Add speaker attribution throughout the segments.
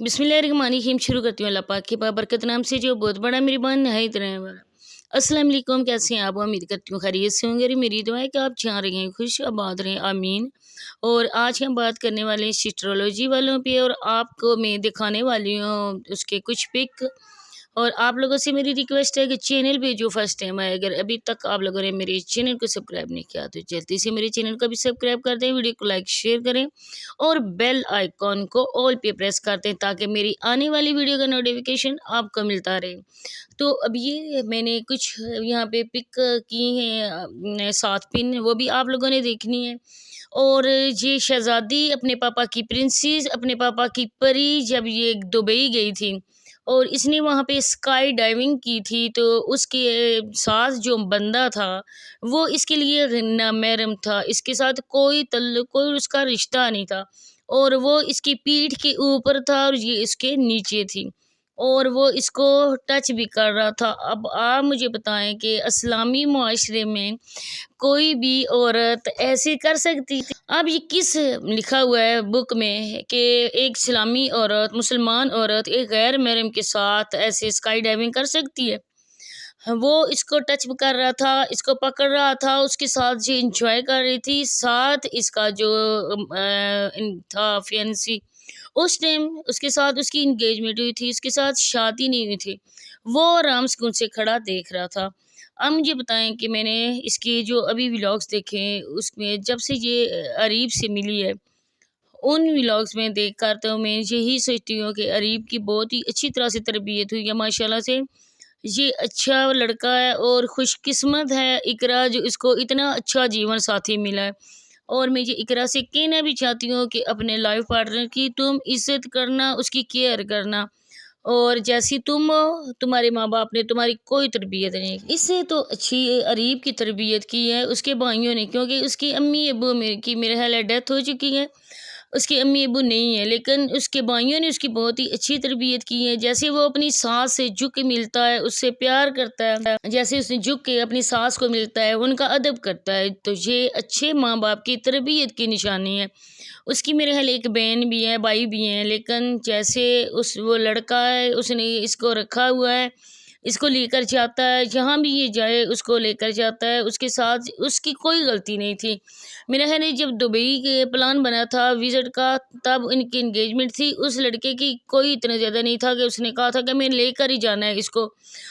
Speaker 1: बिस्मिल्लाहिर्रहमानिर्रहीम। शुरू करती हूँ अल्लाह पाक के बाबरकत नाम से जो बहुत बड़ा मेहरबान नहायत रहने वाला। अस्सलाम वालेकुम, कैसे हैं आप? उम्मीद करती हूँ खैरियत से होंगे। और मेरी दुआ है कि आप जहाँ रहें खुश आबाद रहें, आमीन। और आज हम बात करने वाले हैं एस्ट्रोलॉजी वालों पे, और आपको मैं दिखाने वाली हूँ उसके कुछ पिक। और आप लोगों से मेरी रिक्वेस्ट है कि चैनल पे जो फर्स्ट टाइम आए, अगर अभी तक आप लोगों ने मेरे चैनल को सब्सक्राइब नहीं किया तो जल्दी से मेरे चैनल को भी सब्सक्राइब कर दें, वीडियो को लाइक शेयर करें और बेल आइकॉन को ऑल पे प्रेस कर दें ताकि मेरी आने वाली वीडियो का नोटिफिकेशन आपको मिलता रहे। तो अब ये मैंने कुछ यहाँ पे पिक की हैं 7 पिन, वो भी आप लोगों ने देखनी है। और ये शहज़ादी अपने पापा की प्रिंसेस, अपने पापा की परी, जब ये दुबई गई थी और इसने वहाँ पे स्काई डाइविंग की थी, तो उसके साथ जो बंदा था वो इसके लिए नामहरम था, इसके साथ कोई तल्लुक, कोई उसका रिश्ता नहीं था। और वो इसकी पीठ के ऊपर था और ये इसके नीचे थी, और वो इसको टच भी कर रहा था। अब आप मुझे बताएं कि इस्लामी मुआशरे में कोई भी औरत ऐसे कर सकती थी? अब ये किस लिखा हुआ है बुक में कि एक इस्लामी औरत, मुसलमान औरत एक गैर महरम के साथ ऐसे स्काई डाइविंग कर सकती है? वो इसको टच कर रहा था, इसको पकड़ रहा था, उसके साथ जो इंजॉय कर रही थी, साथ इसका जो था फियांसी, उस टाइम उसके साथ उसकी इंगेजमेंट हुई थी, उसके साथ शादी नहीं हुई थी। वो आराम से उनसे खड़ा देख रहा था। अब मुझे बताएं कि मैंने इसके जो अभी व्लॉग्स देखे हैं, उसमें जब से ये अरीब से मिली है, उन व्लॉग्स में देख कर तो मैं यही सोचती हूँ कि अरीब की बहुत ही अच्छी तरह से तरबियत हुई है माशाल्लाह से। ये अच्छा लड़का है और खुशकिस्मत है इकरा, जो इसको इतना अच्छा जीवन साथी मिला है। और मैं ये इकरा से कहना भी चाहती हूँ कि अपने लाइफ पार्टनर की तुम इज़्ज़त करना, उसकी केयर करना, और जैसी तुम हो, तुम्हारे माँ बाप ने तुम्हारी कोई तरबियत नहीं की। इससे तो अच्छी अरीब की तरबियत की है उसके भाइयों ने, क्योंकि उसकी अम्मी अबू मेरे ख्याल है डेथ हो चुकी है, उसके अम्मी अबू नहीं है, लेकिन उसके भाइयों ने उसकी बहुत ही अच्छी तरबियत की है। जैसे वो अपनी सास से झुक के मिलता है, उससे प्यार करता है, जैसे उसने झुक के अपनी सास को मिलता है, उनका अदब करता है, तो ये अच्छे माँ बाप की तरबियत की निशानी है। उसकी मेरे ख्याल एक बहन भी है, भाई भी हैं, लेकिन जैसे उस वो लड़का है, उसने इसको रखा हुआ है, इसको लेकर जाता है, जहाँ भी ये जाए उसको लेकर जाता है, उसके साथ उसकी कोई गलती नहीं थी। मेरा ख्याल है जब दुबई के प्लान बना था विज़िट का, तब इनकी इंगेजमेंट थी, उस लड़के की कोई इतना ज़्यादा नहीं था कि उसने कहा था कि मैं लेकर ही जाना है इसको।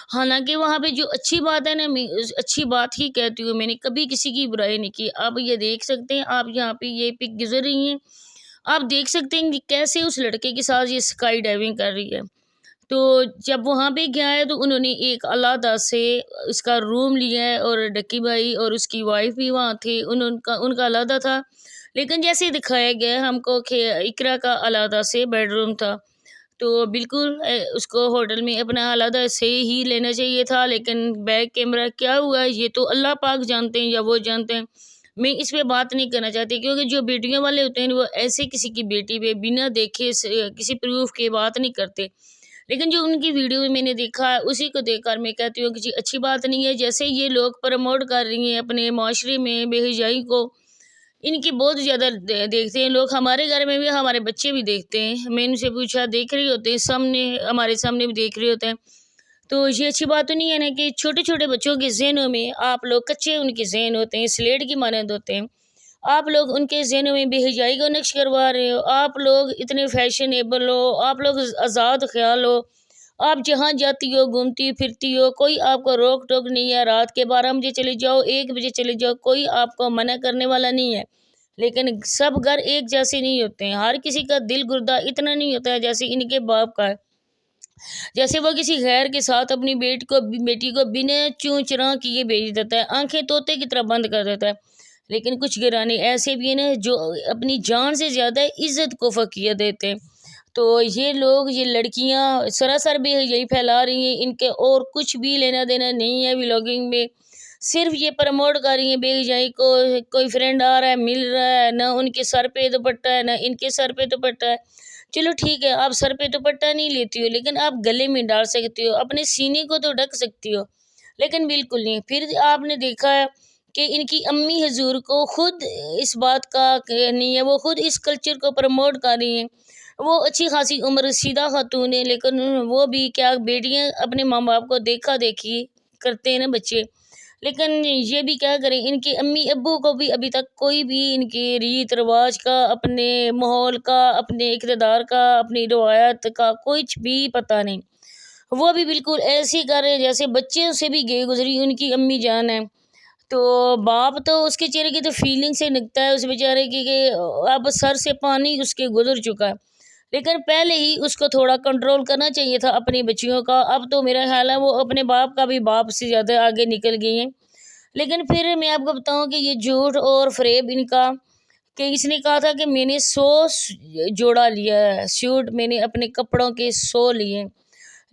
Speaker 1: हालांकि वहाँ पे जो अच्छी बात है ना, मैं अच्छी बात ही कहती हूँ, मैंने कभी किसी की बुराई नहीं की। आप ये देख सकते हैं, आप यहाँ पे ये पिक गुजर रही हैं, आप देख सकते हैं कि कैसे उस लड़के के साथ ये स्काई डाइविंग कर रही है। तो जब वहाँ पे गया है तो उन्होंने एक अलहदा से इसका रूम लिया है, और डक्की भाई और उसकी वाइफ भी वहाँ थे, उनका उनका अलहदा था। लेकिन जैसे दिखाया गया है हमको कि इकरा का अलहदा से बेडरूम था, तो बिल्कुल उसको होटल में अपना अलहदा से ही लेना चाहिए था। लेकिन बैक कैमरा क्या हुआ ये तो अल्लाह पाक जानते हैं या वो जानते हैं। मैं इस पे बात नहीं करना चाहती, क्योंकि जो बेटियों वाले होते हैं वो ऐसे किसी की बेटी पे बिना देखे किसी प्रूफ के बात नहीं करते। लेकिन जो उनकी वीडियो में मैंने देखा है, उसी को देखकर मैं कहती हूँ कि जी अच्छी बात नहीं है। जैसे ये लोग प्रमोट कर रही हैं अपने माशरे में बेहिजाई को, इनकी बहुत ज़्यादा देखते हैं लोग। हमारे घर में भी हमारे बच्चे भी देखते हैं, मैं इनसे पूछा, देख रहे होते हैं, सामने हमारे सामने भी देख रहे होते हैं। तो ये अच्छी बात तो नहीं है ना कि छोटे छोटे बच्चों के ज़हनों में आप लोग, कच्चे उनके ज़हन होते हैं, स्लेट की मानद होते हैं, आप लोग उनके ज़हनों में बेहिजाई को नक्श करवा रहे हो। आप लोग इतने फैशनेबल हो, आप लोग आज़ाद ख्याल हो, आप जहाँ जाती हो घूमती फिरती हो, कोई आपको रोक टोक नहीं है। रात के 12 बजे चले जाओ, 1 बजे चले जाओ, कोई आपको मना करने वाला नहीं है। लेकिन सब घर एक जैसे नहीं होते हैं, हर किसी का दिल गुर्दा इतना नहीं होता है जैसे इनके बाप का है। जैसे वो किसी गैर के साथ अपनी बेटी को बिना चूं चरा किए भेज देता है, आंखें तोते की तरह बंद कर देता है। लेकिन कुछ घराने ऐसे भी हैं ना जो अपनी जान से ज़्यादा इज्जत को फकीयत देते हैं। तो ये लोग, ये लड़कियां सरासर भी यही फैला रही हैं, इनके और कुछ भी लेना देना नहीं है व्लॉगिंग में। सिर्फ ये प्रमोट कर रही हैं बेहिजाई को। कोई फ्रेंड आ रहा है, मिल रहा है, ना उनके सर पे दुपट्टा है ना इनके सर पे दुपट्टा है। चलो ठीक है, आप सर पे दुपट्टा नहीं लेती हो, लेकिन आप गले में डाल सकती हो, अपने सीने को तो ढक सकती हो, लेकिन बिल्कुल नहीं। फिर आपने देखा है कि इनकी अम्मी हजूर को खुद इस बात का नहीं है, वो खुद इस कल्चर को प्रमोट कर रही हैं। وہ اچھی خاصی عمر رسیدہ خاتون ہے، لیکن وہ بھی کیا، بیٹیاں اپنے ماں باپ کو دیکھا دیکھی کرتے ہیں نا بچے، لیکن یہ بھی کیا کریں، ان کے امی ابو کو بھی ابھی تک کوئی بھی ان کے ریت رواج کا، اپنے ماحول کا، اپنے اقتدار کا، اپنی روایت کا کچھ بھی پتہ نہیں۔ وہ بھی بالکل ایسے ہی کر رہے جیسے بچے سے بھی گئے گزری ان کی امی جان ہے۔ تو باپ تو اس کے چہرے کی تو فیلنگ سے نکتا ہے اس بیچارے کی کہ اب سر سے پانی اس کے گزر چکا ہے، لیکن پہلے ہی اس کو تھوڑا کنٹرول کرنا چاہیے تھا اپنی بچیوں کا۔ اب تو میرا خیال ہے وہ اپنے باپ کا بھی باپ سے زیادہ آگے نکل گئی ہیں۔ لیکن پھر میں آپ کو بتاؤں کہ یہ جھوٹ اور فریب ان کا، کہ اس نے کہا تھا کہ میں نے 100 جوڑا لیا ہے سوٹ، میں نے اپنے کپڑوں کے 100 لیے،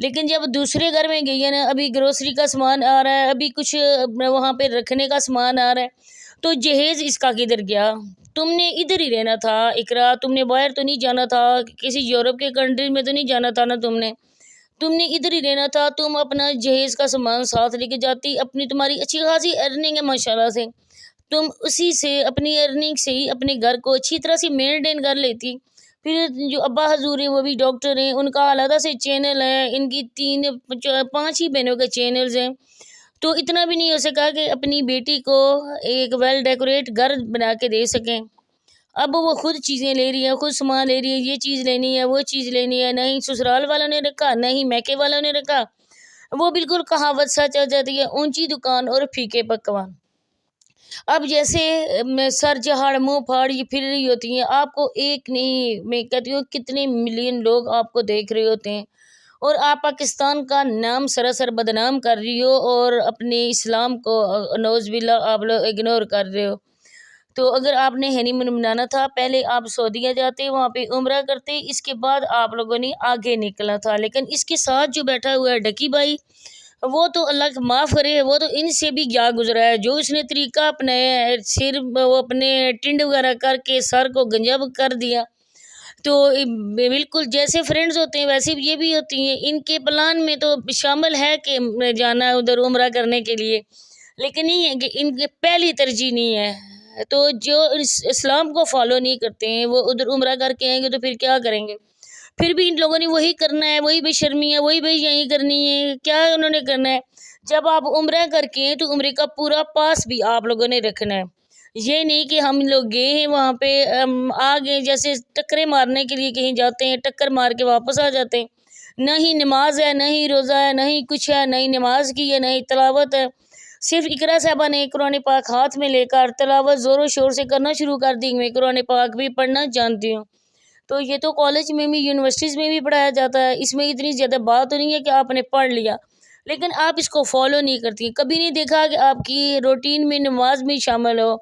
Speaker 1: لیکن جب دوسرے گھر میں گئی ہے نا، ابھی گروسری کا سامان آ رہا ہے، ابھی کچھ وہاں پہ رکھنے کا سامان آ رہا ہے، تو جہیز اس کا کدھر گیا؟ تم نے ادھر ہی رہنا تھا اقرا، تم نے باہر تو نہیں جانا تھا، کسی یورپ کے کنٹری میں تو نہیں جانا تھا نا، تم نے ادھر ہی رہنا تھا۔ تم اپنا جہیز کا سامان ساتھ لے کے جاتی، تمہاری اچھی خاصی ارننگ ہے ماشاءاللہ سے، تم اسی سے اپنی ارننگ سے ہی اپنے گھر کو اچھی طرح سے مینٹین کر لیتی۔ پھر جو ابا حضور ہیں وہ بھی ڈاکٹر ہیں، ان کا علیحدہ سے چینل ہے، ان کی 5 ہی بہنوں کے چینلز ہیں، تو اتنا بھی نہیں ہو سکا کہ اپنی بیٹی کو ایک ویل ڈیکوریٹ گھر بنا کے دے سکیں۔ اب وہ خود چیزیں لے رہی ہے، خود سامان لے رہی ہے، یہ چیز لینی ہے، وہ چیز لینی ہے، نہیں سسرال والوں نے رکھا، نہیں میکے والوں نے رکھا۔ وہ بالکل کہاوت سچ آ جاتی ہے، اونچی دکان اور پھیکے پکوان۔ اب جیسے سر جہاڑ منہ پھاڑ یہ پھر رہی ہوتی ہیں، آپ کو ایک نہیں میں کہتی ہوں کتنے ملین لوگ آپ کو دیکھ رہے ہوتے ہیں، اور آپ پاکستان کا نام سراسر بدنام کر رہی ہو، اور اپنے اسلام کو نعوذ باللہ آپ لوگ اگنور کر رہے ہو۔ تو اگر آپ نے ہنی مون منانا تھا، پہلے آپ سعودیہ جاتے، وہاں پہ عمرہ کرتے، اس کے بعد آپ لوگوں نے آگے نکلنا تھا۔ لیکن اس کے ساتھ جو بیٹھا ہوا ہے ڈکی بھائی، وہ تو اللہ کا معاف کرے، وہ تو ان سے بھی کیا گزرا ہے، جو اس نے طریقہ اپنایا ہے، صرف وہ اپنے ٹنڈ وغیرہ کر کے سر کو گنجب کر دیا، تو بالکل جیسے فرینڈز ہوتے ہیں ویسے یہ بھی ہوتی ہیں، ان کے پلان میں تو شامل ہے کہ جانا ہے ادھر عمرہ کرنے کے لیے، لیکن نہیں ہے کہ ان کی پہلی ترجیح نہیں ہے۔ تو جو اسلام کو فالو نہیں کرتے ہیں وہ ادھر عمرہ کر کے آئیں گے تو پھر کیا کریں گے؟ پھر بھی ان لوگوں نے وہی کرنا ہے، وہی بے شرمی ہے، وہی بے یہی کرنی ہے، کیا انہوں نے کرنا ہے؟ جب آپ عمرہ کر کے ہیں تو عمرے کا پورا پاس بھی آپ لوگوں نے رکھنا ہے، یہ نہیں کہ ہم لوگ گئے ہیں وہاں پہ آ گئے جیسے ٹکرے مارنے کے لیے کہیں جاتے ہیں، ٹکر مار کے واپس آ جاتے ہیں، نہ ہی نماز ہے، نہ ہی روزہ ہے، نہ ہی کچھ ہے، نہ ہی نماز کی ہے، نہ ہی تلاوت ہے۔ صرف اقرا صاحبہ نے قرآن پاک ہاتھ میں لے کر تلاوت زور و شور سے کرنا شروع کر دی، میں قرآن پاک بھی پڑھنا جانتی ہوں، تو یہ تو کالج میں بھی یونیورسٹیز میں بھی پڑھایا جاتا ہے، اس میں اتنی زیادہ بات تو نہیں ہے کہ آپ نے پڑھ لیا، لیکن آپ اس کو فالو نہیں کرتی، کبھی نہیں دیکھا کہ آپ کی روٹین میں نماز بھی شامل ہو۔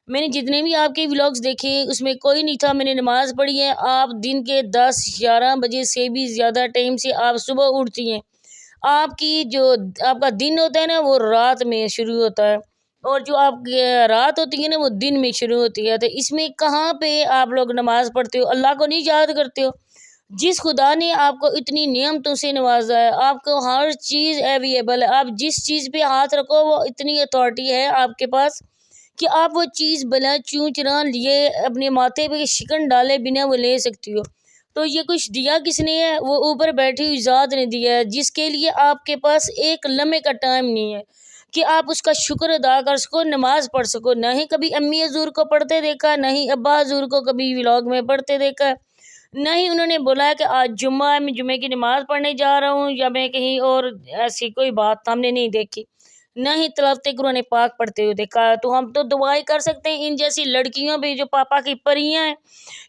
Speaker 1: میں نے جتنے بھی آپ کے ولاگز دیکھے اس میں کوئی نہیں تھا میں نے نماز پڑھی ہے، آپ دن کے 10-11 بجے سے بھی زیادہ ٹائم سے آپ صبح اٹھتی ہیں، آپ کی جو آپ کا دن ہوتا ہے نا وہ رات میں شروع ہوتا ہے، اور جو آپ کی رات ہوتی ہے نا وہ دن میں شروع ہوتی ہے، تو اس میں کہاں پہ آپ لوگ نماز پڑھتے ہو، اللہ کو نہیں یاد کرتے ہو؟ جس خدا نے آپ کو اتنی نعمتوں سے نوازا ہے، آپ کو ہر چیز اویلیبل ہے، آپ جس چیز پہ ہاتھ رکھو وہ اتنی اتھارٹی ہے آپ کے پاس کہ آپ وہ چیز بلا چوں چراں لیے اپنے ماتھے پہ شکن ڈالے بنا وہ لے سکتی ہو، تو یہ کچھ دیا کس نے ہے؟ وہ اوپر بیٹھی ہوئی ذات نے دیا ہے، جس کے لیے آپ کے پاس ایک لمحے کا ٹائم نہیں ہے کہ آپ اس کا شکر ادا کر سکو، نماز پڑھ سکو، نہ ہی کبھی امی حضور کو پڑھتے دیکھا، نہ ہی ابا حضور کو کبھی ولاگ میں پڑھتے دیکھا، نہ ہی انہوں نے بولا ہے کہ آج جمعہ ہے میں جمعے کی نماز پڑھنے جا رہا ہوں، یا میں کہیں اور ایسی کوئی بات ہم نے نہیں دیکھی، نہ ہی تلاوت قرآن پاک پڑھتے ہوئے دیکھا۔ تو ہم تو دعائیں کر سکتے ہیں ان جیسی لڑکیوں پہ جو پاپا کی پریاں ہیں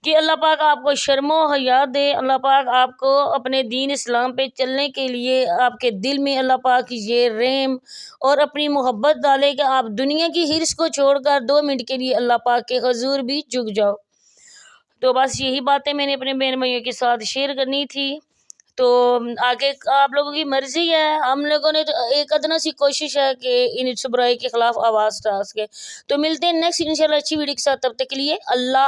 Speaker 1: کہ اللہ پاک آپ کو شرم و حیا دے، اللہ پاک آپ کو اپنے دین اسلام پہ چلنے کے لیے آپ کے دل میں اللہ پاک یہ رحم اور اپنی محبت ڈالے کہ آپ دنیا کی حرص کو چھوڑ کر 2 منٹ کے لیے اللہ پاک کے حضور بھی جھک جاؤ۔ تو بس یہی باتیں میں نے اپنے بہن بھائیوں کے ساتھ شیئر کرنی تھی، تو آگے آپ لوگوں کی مرضی ہے، ہم لوگوں نے تو ایک ادنا سی کوشش ہے کہ ان برائی کے خلاف آواز اٹھا سکے۔ تو ملتے ہیں نیکسٹ انشاءاللہ اچھی ویڈیو کے ساتھ، تب تک کے لیے اللہ